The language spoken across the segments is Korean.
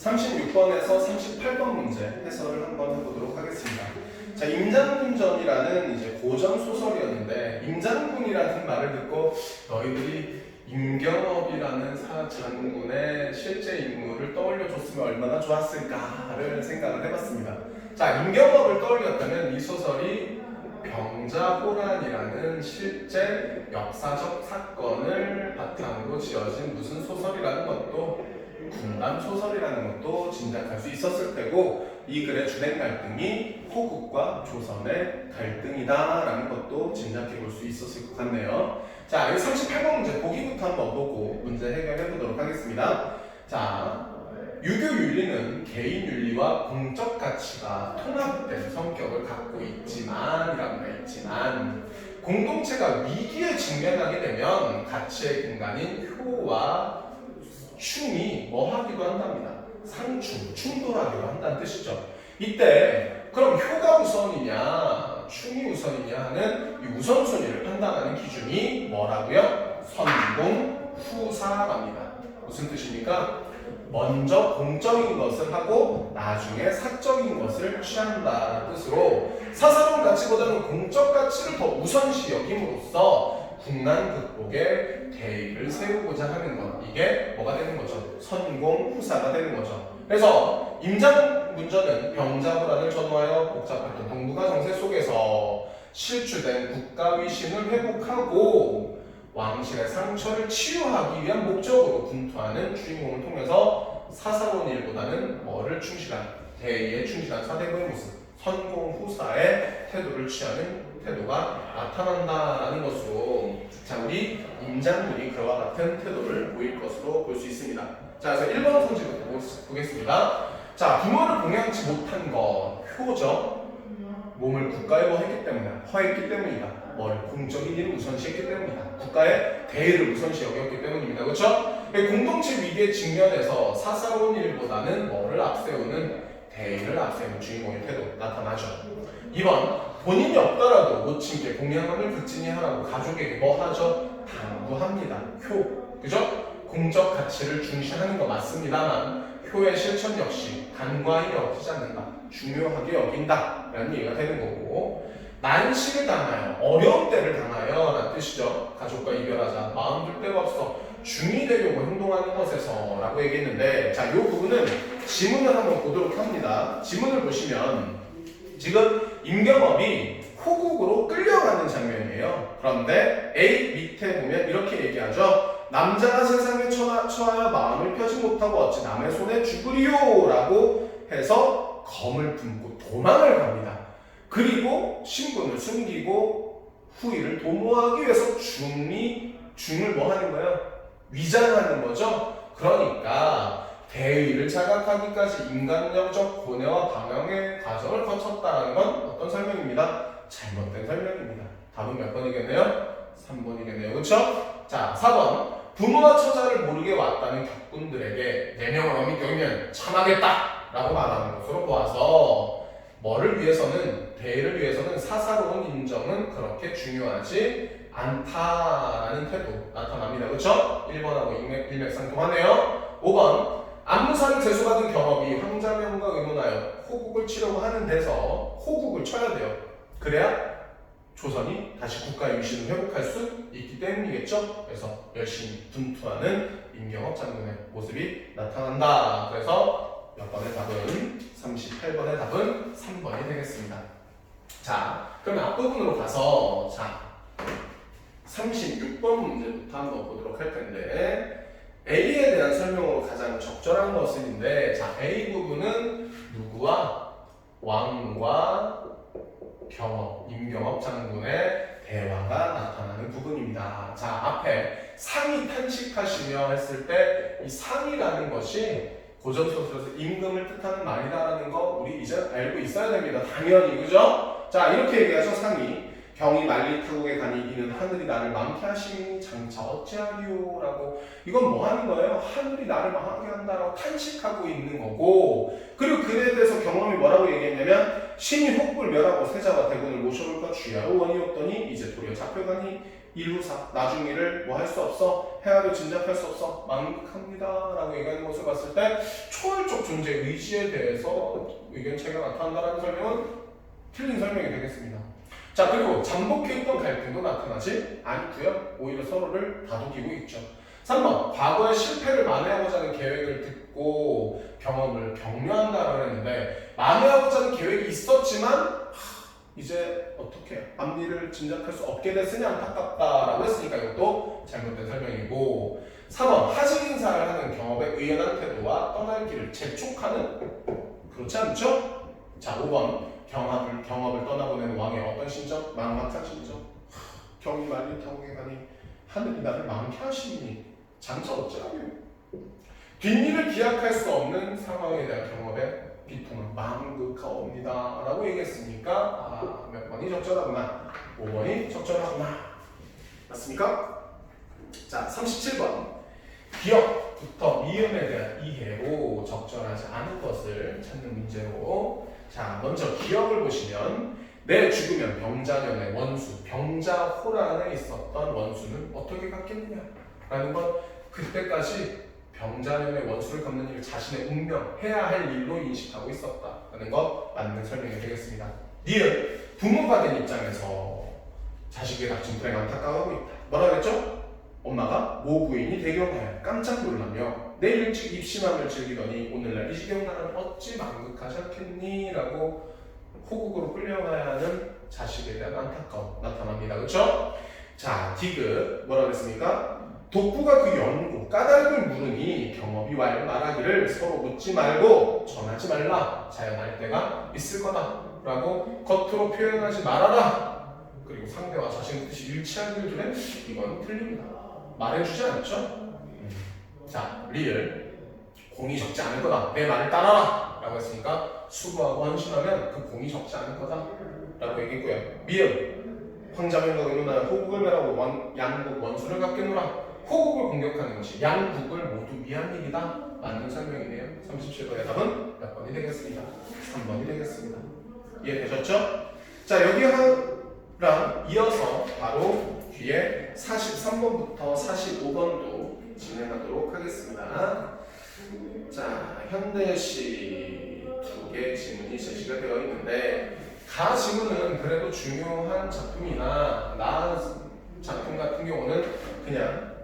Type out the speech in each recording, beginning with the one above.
36번에서 38번 문제 해설을 한번 해보도록 하겠습니다. 자, 임장군전이라는 이제 고전 소설이었는데, 임장군이라는 말을 듣고 너희들이 임경업이라는 장군의 실제 인물을 떠올려줬으면 얼마나 좋았을까를 생각을 해봤습니다. 자, 임경업을 떠올렸다면 이 소설이 병자호란이라는 실제 역사적 사건을 바탕으로 지어진 무슨 소설이라는 것도, 군담 소설이라는 것도 짐작할 수 있었을 테고, 이 글의 주된 갈등이 호국과 조선의 갈등이다라는 것도 짐작해 볼 수 있었을 것 같네요. 자, 이 38번 문제 보기부터 한번 보고 문제 해결해 보도록 하겠습니다. 자, 유교윤리는 개인윤리와 공적 가치가 통합된 성격을 갖고 있지만 공동체가 위기에 직면하게 되면 가치의 근간인 효와 충이 뭐하기도 한답니다. 충돌하기도 한다는 뜻이죠. 이때 그럼 효가 우선이냐 충이 우선이냐 하는 이 우선순위를 판단하는 기준이 뭐라고요? 선공후사랍니다. 무슨 뜻입니까? 먼저 공적인 것을 하고 나중에 사적인 것을 취한다는 뜻으로, 사사로운 가치보다는 공적 가치를 더 우선시 여김으로써 국난 극복에 대의를 세우고자 하는 것, 이게 뭐가 되는 거죠? 선공후사가 되는 거죠. 그래서 임장군전은 병자호란을 전후하여 복잡했던 동북아 정세 속에서 실추된 국가위신을 회복하고 왕실의 상처를 치유하기 위한 목적으로 분투하는 주인공을 통해서 사사로운 일보다는 뭐를 충실한, 대의에 충실한 사대부의 모습, 선공후사의 태도를 취하는 태도가 나타난다라는 것으로, 자, 우리 임장군이 그와 같은 태도를 보일 것으로 볼 수 있습니다. 자, 그래서 1번 성질부터 보겠습니다. 자, 부모를 봉양치 못한 것, 효죠. 몸을 국가에 허했기 때문이다. 뭘 공적인 일을 우선시했기 때문이다. 국가의 대의를 우선시 여겼기 때문입니다. 그렇죠? 공동체 위기에 직면해서 사사로운 일보다는 뭐를 앞세우는, 대의를 앞세우는 주인공의 태도 나타나죠. 2번, 본인이 없더라도 모친께 공양함을 극진히 하라고 가족에게 뭐 하죠? 당부합니다. 효, 그죠? 공적 가치를 중시하는 거 맞습니다만 효의 실천 역시 간과히 여기지 않는다, 중요하게 여긴다 라는 얘기가 되는 거고, 난시를 당하여, 어려운 때를 당하여 라는 뜻이죠. 가족과 이별하자, 마음 둘 데가 없어, 중이 되려고 행동하는 것에서 라고 얘기했는데, 자, 이 부분은 지문을 한번 보도록 합니다. 지문을 보시면 지금 임경업이 호국으로 끌려가는 장면이에요. 그런데 A 밑에 보면 이렇게 얘기하죠. 남자가 세상에 처하여 마음을 펴지 못하고 어찌 남의 손에 죽으리요 라고 해서 검을 품고 도망을 갑니다. 그리고 신분을 숨기고 후위를 도모하기 위해서 중을 뭐 하는 거예요? 위장하는 거죠. 그러니까 대의를 자각하기까지 인간적 고뇌와 방황의 과정을 거쳤다는 건 어떤 설명입니다? 잘못된 설명입니다. 답은 몇 번이겠네요? 3번이겠네요. 그렇죠? 자, 4번. 부모와 처자를 모르게 왔다는 격분들에게 내 명을 어기면 참하겠다 라고 말하는 것으로 보아서, 뭐를 위해서는, 대의를 위해서는 사사로운 인정은 그렇게 중요하지 않다라는 태도 나타납니다. 그렇죠? 1번하고 일맥상통하네요. 5번. 안무사를 제수받은 경업이 황자명과 의논하여 호국을 치려고 하는 데서 호국을 쳐야 돼요. 그래야 조선이 다시 국가의 위신을 회복할 수 있기 때문이겠죠. 그래서 열심히 분투하는 임경업 장군의 모습이 나타난다. 그래서 몇 번의 답은 38번의 답은 3번이 되겠습니다. 자, 그럼 앞부분으로 가서, 자, 36번 문제부터 한번 보도록 할 텐데, A에 대한 설명으로 가장 적절한 것인데, 자, A 부분은 누구와? 왕과 경업, 임경업 장군의 대화가 나타나는 부분입니다. 자, 앞에 상이 탄식하시며 했을 때 이 상이라는 것이 고전소설에서 임금을 뜻하는 말이다라는 거 우리 이제 알고 있어야 됩니다. 당연히, 그죠? 자, 이렇게 얘기하죠. 상이 경이 만리타국에 가니 이는 하늘이 나를 망케 하시니 장차 어찌하리요 라고, 이건 뭐 하는 거예요? 하늘이 나를 망하게 한다라고 탄식하고 있는 거고, 그리고 그에 대해서 경험이 뭐라고 얘기했냐면 신이 혹을 멸하고 세자와 대군을 모셔올까 주야로 원이 없더니 이제 도리어 잡혀가니 일루사 나중 일을 뭐 할 수 없어 해야도 짐작할 수 없어 망극합니다 라고 얘기하는 것을 봤을 때 초월적 존재 의지에 대해서 의견 차이가 나타난다는 설명은 틀린 설명이 되겠습니다. 자, 그리고 잠복해 있던 갈등도 나타나지 않고요. 오히려 서로를 다독이고 있죠. 3번, 과거의 실패를 만회하고자 하는 계획을 듣고 경험을 격려한다라고 했는데 만회하고자 하는 계획이 있었지만 이제 어떻게 앞일을 짐작할 수 없게 됐으니 안타깝다라고 했으니까 이것도 잘못된 설명이고 4번, 하직 인사를 하는 경험에 의연한 태도와 떠날 길을 재촉하는 그렇지 않죠? 자, 5번, 경업을 떠나보내는 왕의 어떤 심정? 막막한 심정. 경이 말리 타고 가니 하늘이 나를 망케 하시니 장차 어찌라고요? 뒷일을 기약할 수 없는 상황에 대한 경험에 비통은 망극하옵니다 라고 얘기했으니까 몇 번이 적절하구나 5번이 적절하구나 맞습니까? 자 37번 기억부터 미음에 대한 이해로 적절하지 않은 것을 찾는 문제로 자 먼저 기억을 보시면 내 죽으면 병자년의 원수 병자호란에 있었던 원수는 어떻게 갔겠느냐 라는 건 그때까지 병자년의 원수를 갚는 일을 자신의 운명, 해야 할 일로 인식하고 있었다는 것 맞는 설명이 되겠습니다. 니은 부모가 된 입장에서 자식의 닥친 불행 안타까워하고 있다. 뭐라 그랬죠? 엄마가 모 부인이 대경하여 깜짝 놀라며 내일 일찍 입심함을 즐기더니 오늘날 이 지경 나는 어찌 망극하지 않겠니? 라고 호국으로 끌려가야 하는 자식에 대한 안타까움 나타납니다. 그렇죠? 자, 디귿 뭐라 그랬습니까? 독부가 그 연고 까닭을 물으니 경업이 말하기를 서로 묻지 말고 전하지 말라 자연할 때가 있을 거다 라고 겉으로 표현하지 말아라 그리고 상대와 자신의 뜻이 일치하기를 주는 이건 틀립니다. 말해주지 않죠? 자 리을 공이 적지 않을 거다 내 말을 따라라 라고 했으니까 수고하고 헌신하면 그 공이 적지 않을 거다 라고 얘기했고요. 미음 황자명과 의논하여 호국을 멸하고 양국 원수를 갚겠노라 호국을 공격하는 것이 양국을 모두 위한 일이다. 맞는 설명이네요. 37번의 답은 몇 번이 되겠습니다. 3번이 되겠습니다. 이해되셨죠? 자 여기랑 이어서 바로 뒤에 43번부터 45번도 진행하도록 하겠습니다. 자 현대시 2개 지문이 제시가 되어 있는데 가 지문은 그래도 중요한 작품이나 나 작품 같은 경우는 그냥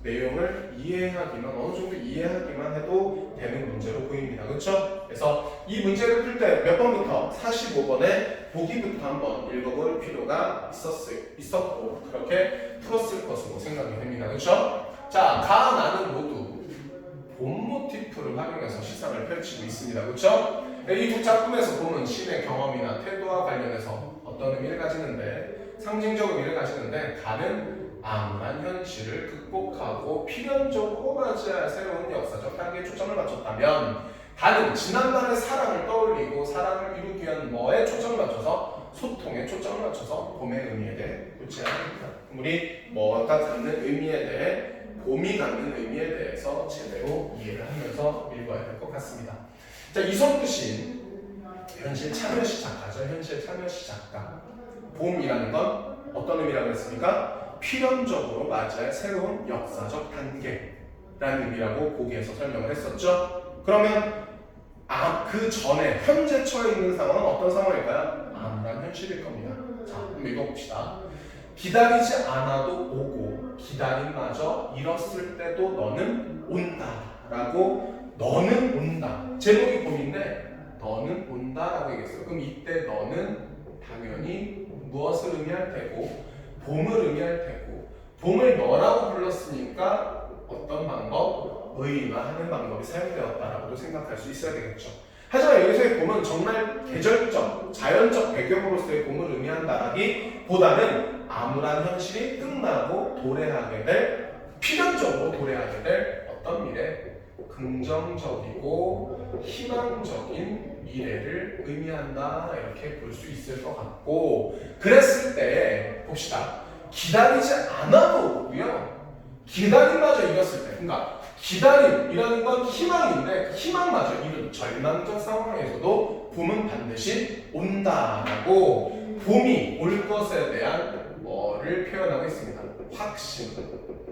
내용을 이해하기만 어느 정도 이해하기만 해도 되는 문제로 보입니다. 그렇죠? 그래서 이 문제를 풀 때 몇 번부터 45번에 보기부터 한번 읽어볼 필요가 있었고 그렇게 풀었을 것으로 생각이 됩니다. 그렇죠? 자, 가 나는 모두 봄 모티프를 활용해서 시상을 펼치고 있습니다. 그렇죠? 이 두 작품에서 봄은 신의 경험이나 태도와 관련해서 어떤 의미를 가지는데 상징적 의미를 가지는데 가는 암울한 현실을 극복하고 필연적으로 맞이할 새로운 역사적 단계에 초점을 맞췄다면 다른 지난날의 사랑을 떠올리고 사랑을 이루기 위한 뭐에 초점을 맞춰서 소통에 초점을 맞춰서 봄의 의미에 대해 고치해야 합니다. 우리 뭐가 갖는 의미에 대해 봄이 갖는 의미에 대해서 제대로 이해를 하면서 읽어야 될 것 같습니다. 자, 이성구 씨 현실 참여시 작가죠. 현실 참여시 작가. 봄이라는 건 어떤 의미라고 했습니까? 필연적으로 맞이할 새로운 역사적 단계라는 의미라고 보기에서 설명을 했었죠. 그러면 그 전에 현재 처해 있는 상황은 어떤 상황일까요? 암울한 현실일 겁니다. 자, 한번 읽어봅시다. 기다리지 않아도 오고 기다림마저 잃었을 때도 너는 온다 라고 너는 온다 제목이 봄인데 너는 온다 라고 얘기했어요. 그럼 이때 너는 당연히 무엇을 의미할 테고 봄을 의미할 테고 봄을 너라고 불렀으니까 어떤 방법? 의인화하는 방법이 사용되었다라고도 생각할 수 있어야 되겠죠. 하지만 여기서의 봄은 정말 계절적, 자연적 배경으로서의 봄을 의미한다라기보다는 암울한 현실이 끝나고 도래하게 될, 필연적으로 도래하게 될 어떤 미래, 긍정적이고 희망적인 미래를 의미한다 이렇게 볼 수 있을 것 같고 그랬을 때 봅시다. 기다리지 않아도 오고요. 기다림마저 이뤘을 때 그러니까 기다림이라는 건 희망인데 그 희망마저 이룬 절망적 상황에서도 봄은 반드시 온다라고 봄이 올 것에 대한 뭐를 표현하고 있습니다. 확신,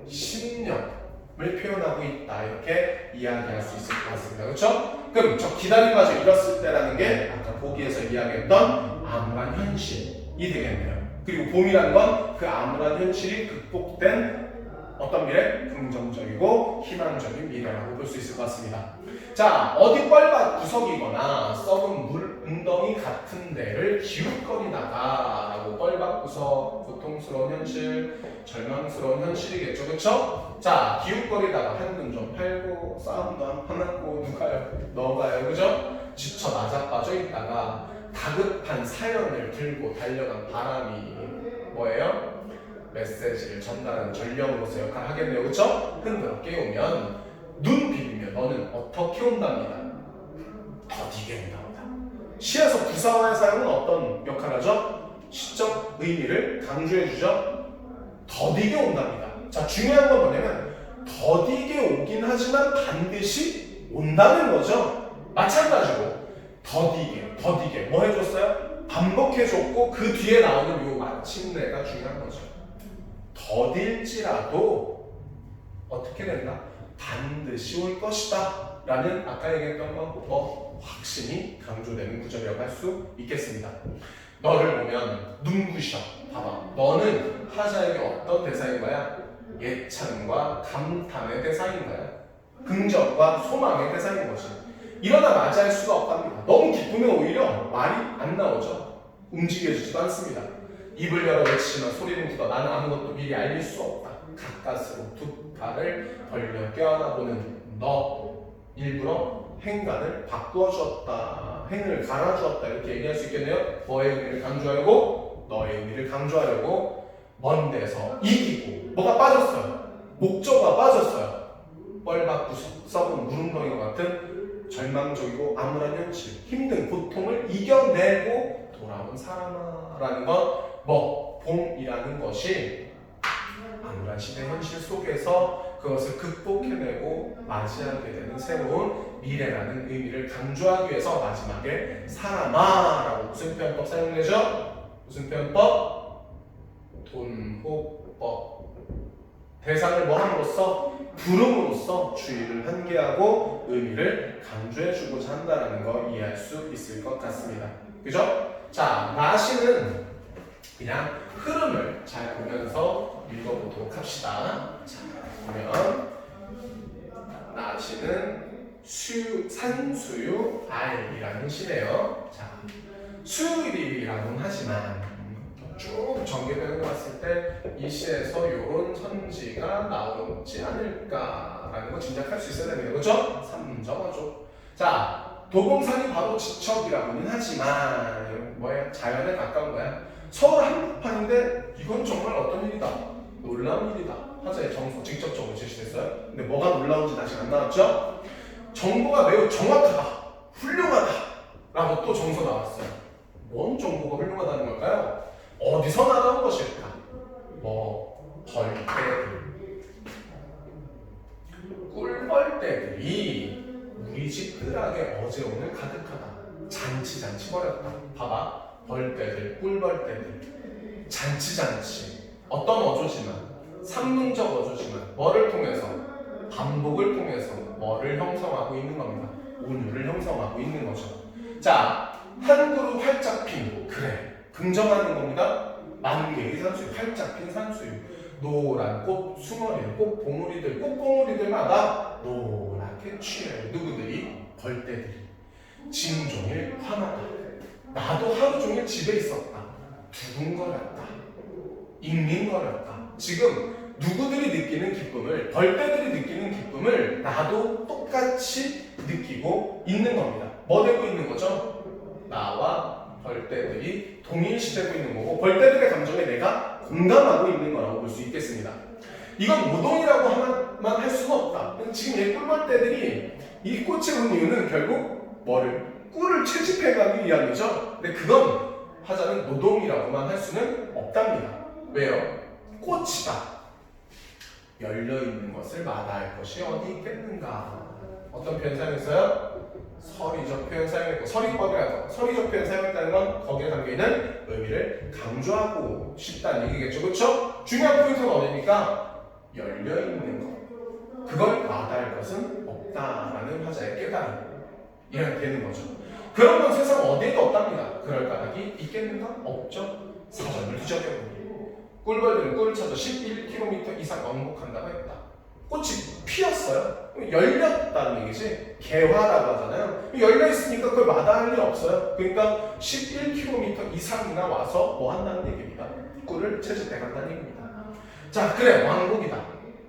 신념을 표현하고 있다. 이렇게 이야기할 수 있을 것 같습니다. 그렇죠? 그럼 저 기다림마저 잃었을 때라는 게 아까 보기에서 이야기했던 암울한 현실이 되겠네요. 그리고 봄이라는 건 그 암울한 현실이 극복된 어떤 미래? 긍정적이고 희망적인 미래라고 볼 수 있을 것 같습니다. 자, 어디 뻘밭 구석이거나 썩은 물 웅덩이 같은 데를 기웃거리다가 라고 뻘밭 구석, 고통스러운 현실, 절망스러운 현실이겠죠. 그쵸? 자, 기웃거리다가 한눈 좀 팔고 싸움도 한 하고 누가요? 너가요. 그죠? 지쳐 나자빠져 있다가 다급한 사연을 들고 달려간 바람이 뭐예요? 메시지를 전달하는 전령으로서 역할을 하겠네요. 그쵸? 흔들어 깨우면 눈 비비면 너는 어떻게 온답니다. 더디게 온답니다. 시에서 부사어의 사용은 어떤 역할을 하죠? 시적 의미를 강조해주죠. 더디게 온답니다. 자, 중요한 건 뭐냐면 더디게 오긴 하지만 반드시 온다는 거죠. 마찬가지로 더디게 뭐 해줬어요? 반복해줬고 그 뒤에 나오는 요 마침내가 중요한 거죠. 더딜지라도 어떻게 된다? 반드시 올 것이다 라는 아까 얘기했던 거 확신이 강조되는 구절이라고 할 수 있겠습니다. 너를 보면 눈부셔. 봐봐. 너는 하자에게 어떤 대상인 거야? 예찬과 감탄의 대상인 거야. 긍정과 소망의 대상인 거지. 일어나 맞이할 수가 없답니다. 너무 기쁘면 오히려 말이 안 나오죠. 움직여주지도 않습니다. 입을 열어 외치지만 소리는 굳어 나는 아무것도 미리 알릴 수 없다. 가까스로 두 팔을 벌려 껴안아 보는 너 일부러 행간을 바꾸어 주었다. 행을 갈아 주었다. 이렇게 얘기할 수 있겠네요. 뭐의 의미를 강조하려고? 너의 의미를 강조하려고 먼 데서 이기고 뭐가 빠졌어요. 목조가 빠졌어요. 뻘밭 구석 썩은 무릉덩이와 같은 절망적이고 암울한 현실, 힘든 고통을 이겨내고 돌아온 사람아라는 건 봄이라는 것이 암울한 시대 현실 속에서 그것을 극복해내고 맞이하게 되는 새로운 미래라는 의미를 강조하기 위해서 마지막에 사람아라고 무슨 표현법 사용되죠? 무슨 표현법? 돈호법. 대상을 뭐 함으로써? 부름으로써 주의를 환기하고 의미를 강조해주고자 한다는 거 이해할 수 있을 것 같습니다. 그죠? 자, 나시는 그냥 흐름을 잘 보면서 읽어보도록 합시다. 자, 보면 나시는 산수유 알이라는 시네요. 자, 수유일이라고는 하지만 쭉 전개되는 거 봤을 때 이 시에서 이런 선지가 나오지 않을까라는 거 짐작할 수 있어야 됩니다. 그렇죠? 3점어죠. 자, 도봉산이 바로 지척이라고는 하지만 뭐야? 자연에 가까운 거야. 서울 한복판인데 이건 정말 어떤 일이다? 놀라운 일이다. 하자의 정서 직접적으로 제시됐어요. 근데 뭐가 놀라운지 아직 안 나왔죠? 정보가 매우 정확하다, 훌륭하다 라고 또 정서 나왔어요. 뭔 정보가 훌륭하다는 걸까요? 어디서 나온 것일까? 벌떼들, 꿀벌떼들이 우리 집 뜰하게 어제 오늘 가득하다. 잔치 벌였다. 봐봐. 벌떼들, 꿀벌떼들, 잔치 어떤 어조지만 상능적 어조지만 뭐를 통해서? 반복을 통해서 뭐를 형성하고 있는 겁니다. 운율을 형성하고 있는 거죠. 자, 한 그루 활짝 핀 그래 긍정하는 겁니다. 만개의 산수유, 활짝 핀 산수유, 노란 꽃 수머리들, 꽃 봉우리들, 꽃봉우리들마다 노랗게 취해요. 누구들이? 벌떼들이. 진종일 화나다. 나도 하루 종일 집에 있었다. 두근거렸다. 잉잉거렸다. 지금 누구들이 느끼는 기쁨을, 벌떼들이 느끼는 기쁨을 나도 똑같이 느끼고 있는 겁니다. 뭐 되고 있는 거죠? 나와 벌떼들이 동일시되고 있는 거고 벌떼들의 감정에 내가 공감하고 있는 거라고 볼 수 있겠습니다. 이건 노동이라고 할 수는 없다. 지금 이 꿀벌떼들이 이 꽃을 온 이유는 결국 뭐를? 꿀을 채집해가기 위함이죠. 근데 그건 하자는 노동이라고만 할 수는 없답니다. 왜요? 꽃이다. 열려있는 것을 마다할 것이 어디 있겠는가. 어떤 표현 사용했어요? 서리적 표현 사용했고, 서리법이라고 서리적 표현 사용했다는 건 거기에 담겨있는 의미를 강조하고 싶다는 얘기겠죠. 그렇죠? 중요한 포인트가 어디입니까? 열려있는 것. 그걸 마다할 것은 없다라는 화자의 깨달음. 이렇게 되는 거죠. 그런 건 세상 어디에도 없답니다. 그럴 까닭이 있겠는가? 없죠. 사전을 뒤적여보니 꿀벌들은 꿀을 찾아 11km 이상 왕복한다고 했다. 꽃이 피었어요. 열렸다는 얘기지. 개화라고 하잖아요. 열려있으니까 그걸 마다할 일 없어요. 그러니까 11km 이상이나 와서 뭐 한다는 얘기입니다. 꿀을 채집해 간다는 얘기입니다. 자, 그래, 왕복이다.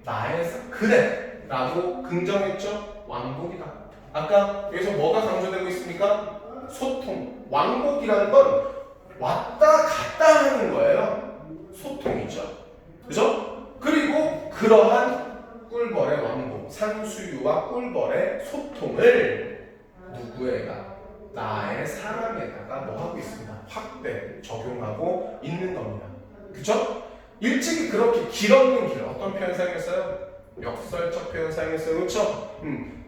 나의 그래 라고 긍정했죠. 왕복이다. 아까 여기서 뭐가 강조되고 있습니까? 소통. 왕복이라는 건 왔다 갔다 하는 거예요. 소통이죠. 그죠? 그리고 그러한 꿀벌의 왕복, 산수유와 꿀벌의 소통을 누구에다? 나의 사랑에다가 뭐 하고 있습니다. 확대, 적용하고 있는 겁니다. 그죠? 일찍이 그렇게 길 없는 길, 어떤 표현 사용했어요? 역설적 표현 사용했어요. 그렇죠?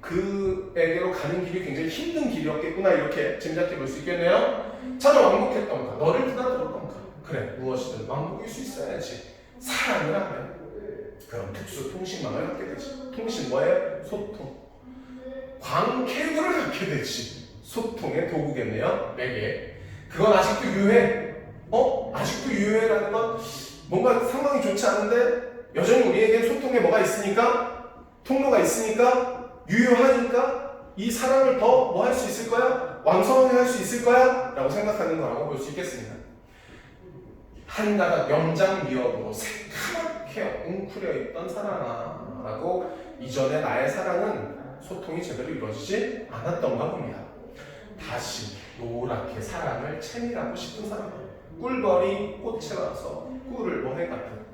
그에게로 가는 길이 굉장히 힘든 길이었겠구나 이렇게 짐작해 볼 수 있겠네요. 찾아 왕복했던가, 너를 드나들었던가. 그래, 무엇이든 왕복일 수 있어야지. 사랑을 하면 그럼 특수 통신망을 갖게 되지. 통신 뭐예요? 소통. 광캐구를 갖게 되지. 소통의 도구겠네요. 매개. 그건 아직도 유해. 아직도 유해라는 건 뭔가 상황이 좋지 않은데 여전히 우리에게 소통에 뭐가 있으니까, 통로가 있으니까, 유효하니까 이 사랑을 더 뭐 할 수 있을 거야? 왕성하게 할 수 있을 거야? 라고 생각하는 거라고 볼 수 있겠습니다. 한가닥 염장미역으로 새카맣게 웅크려 있던 사랑아 라고 이전에 나의 사랑은 소통이 제대로 이루어지지 않았던가 봅니다. 다시 노랗게 사랑을 채밀하고 싶은 사람. 꿀벌이 꽃에 와서 꿀을 뭐 해갔든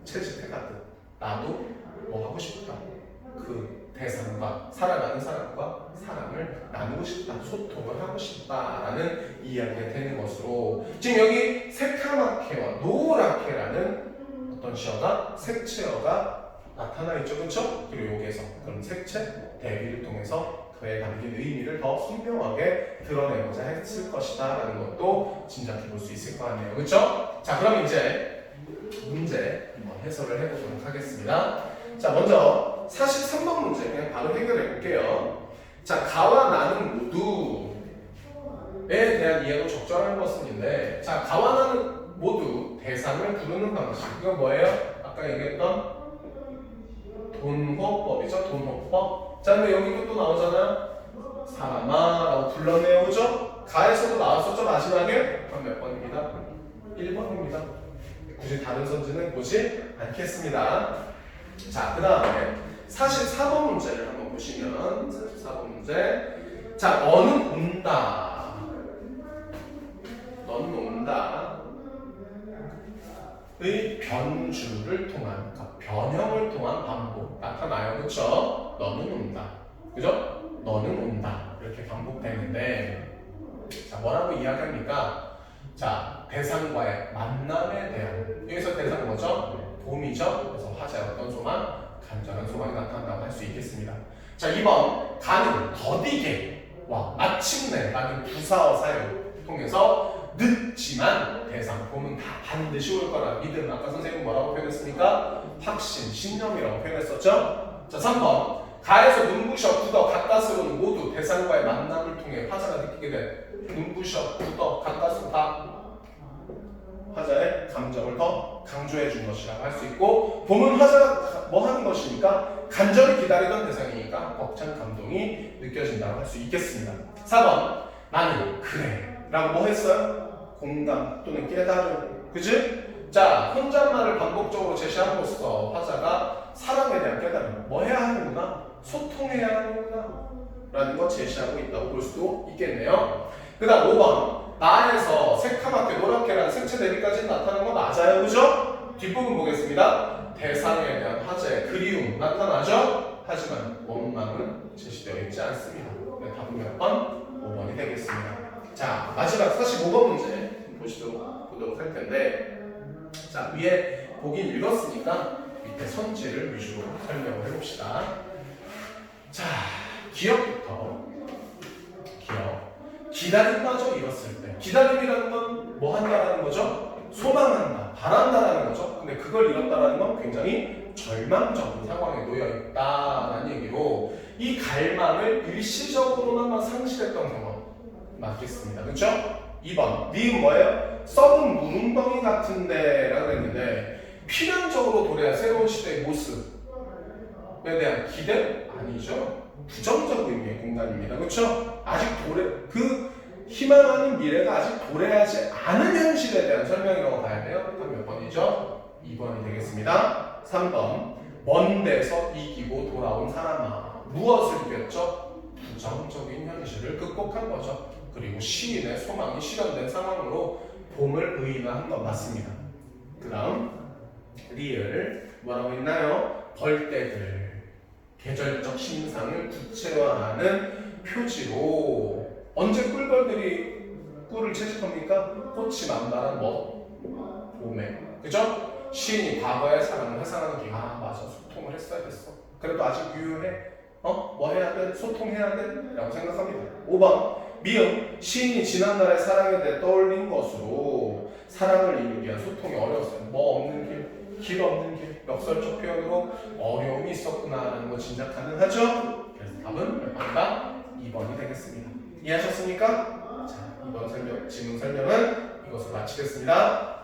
채집해갔든 나도 뭐 하고 싶다. 그 대상과 살아가는 사람과 사랑을 나누고 싶다. 소통을 하고 싶다라는 이야기가 되는 것으로 지금 여기 새카맣게와 노랗게라는 어떤 시어가 색채어가 나타나 있죠. 그렇죠? 그리고 여기에서 그럼 색채 대비를 통해서 그에 담긴 의미를 더 선명하게 드러내고자 했을 것이다 라는 것도 짐작해 볼 수 있을 것 같네요. 그렇죠? 자, 그럼 이제 문제 한번 해설을 해보도록 하겠습니다. 자, 먼저 43번 문제 그냥 바로 해결해 볼게요. 자, 가와 나는 모두에 대한 이해도 적절한 것은인데, 자, 가와 나는 모두 대상을 부르는 방식. 이건 뭐예요? 아까 얘기했던 돈호법이죠. 돈호법. 자, 근데 여기도 또 나오잖아요. 사람아 라고 불렀네요. 그죠? 가에서도 나왔었죠. 마지막에. 그럼 몇 번입니다? 1번입니다. 굳이 다른 선지는 보지 않겠습니다. 자, 그 다음에 44번 문제를 한번 보시면 44번 문제. 자, 너는 온다. 너는 온다. 의 변주를 통한, 그러니까 변형을 통한 반복 나타나요. 그쵸? 너는 온다. 그죠? 너는 온다. 이렇게 반복되는데, 자, 뭐라고 이야기합니까? 자, 대상과의 만남에 대한, 여기서 대상은 뭐죠? 봄이죠? 그래서 화자의 어떤 소망? 간절한 소망이 나타난다고 할 수 있겠습니다. 자, 2번 가는, 더디게, 마침내 라는 부사어 사용 통해서 늦지만 대상, 봄은 다 반드시 올 거라 믿음. 아까 선생님은 뭐라고 표현했습니까? 확신, 신념이라고 표현했었죠? 자, 3번 가에서 눈부셔, 굳어, 가까스로는 모두 대상과의 만남을 통해 화자가 느끼게 된 눈부셔, 굳어, 가까스로 다 화자의 감정을 더 강조해 준 것이라고 할 수 있고, 봄은 화자가 뭐 하는 것이니까 간절히 기다리던 대상이니까 벅찬 감동이 느껴진다고 할 수 있겠습니다. 4번 나는 그래 라고 뭐 했어요? 공감 또는 깨달음. 그지? 자, 혼잣말을 반복적으로 제시함으로써 화자가 사랑에 대한 깨달음, 뭐 해야 하는구나? 소통해야 하는구나 라는 거 제시하고 있다고 볼 수도 있겠네요. 그 다음 5번 나에서 새카맣게 노랗게라는 색채 대비까지 나타나는 거 맞아요. 그죠? 뒷부분 보겠습니다. 대상에 대한 화제의 그리움 나타나죠? 하지만 원망은 제시되어 있지 않습니다. 네, 답은 몇 번? 5번이 되겠습니다. 자, 마지막 45번 문제 보도록 할 텐데, 자, 위에 보긴 읽었으니까 밑에 선지를 위주로 설명을 해봅시다. 자, 기억부터 기억. 기다림마저 잃었을 때. 기다림이라는 건 뭐 한다라는 거죠? 소망한다, 바란다라는 거죠. 근데 그걸 잃었다라는 건 굉장히 절망적인 상황에 놓여 있다라는 얘기로 이 갈망을 일시적으로나마 상실했던 경험 맞겠습니다. 그렇죠? 2번. 니은 뭐예요? 썩은 무릉덩이 같은데 라고 했는데 필연적으로 도래한 새로운 시대의 모습에 대한 기대? 아니죠. 부정적 의미의 공간입니다. 그렇죠? 아직 그 희망하는 미래가 아직 도래하지 않은 현실에 대한 설명이라고 봐야 돼요. 그럼 몇 번이죠? 2번이 되겠습니다. 3번. 먼 데서 이기고 돌아온 사람아. 무엇을 이겼죠? 부정적인 현실을 극복한 거죠. 그리고 시인의 소망이 실현된 상황으로 봄을 의인화한 건 맞습니다. 그 다음 리을 뭐라고 했나요? 벌떼들 계절적 신상을 구체화하는 표지로 언제 꿀벌들이 꿀을 채집합니까? 꽃이 만발한 봄에 그죠? 시인이 과거의 사랑을 회상하는 게 맞아 소통을 했어야 됐어 그래도 아직 유효해 뭐 해야 돼? 소통해야 돼? 라고 생각합니다. 5번 미음 시인이 지난날의 사랑에 대해 떠올린 것으로 사랑을 이루기 위한 소통이 어려웠어요. 뭐 없는 길 없는 길 역설적 표현으로 어려움이 있었구나라는 거 짐작 가능하죠? 그래서 답은 몇 번이다? 2번이 되겠습니다. 이해하셨습니까? 자, 이번 질문 설명은 이것으로 마치겠습니다.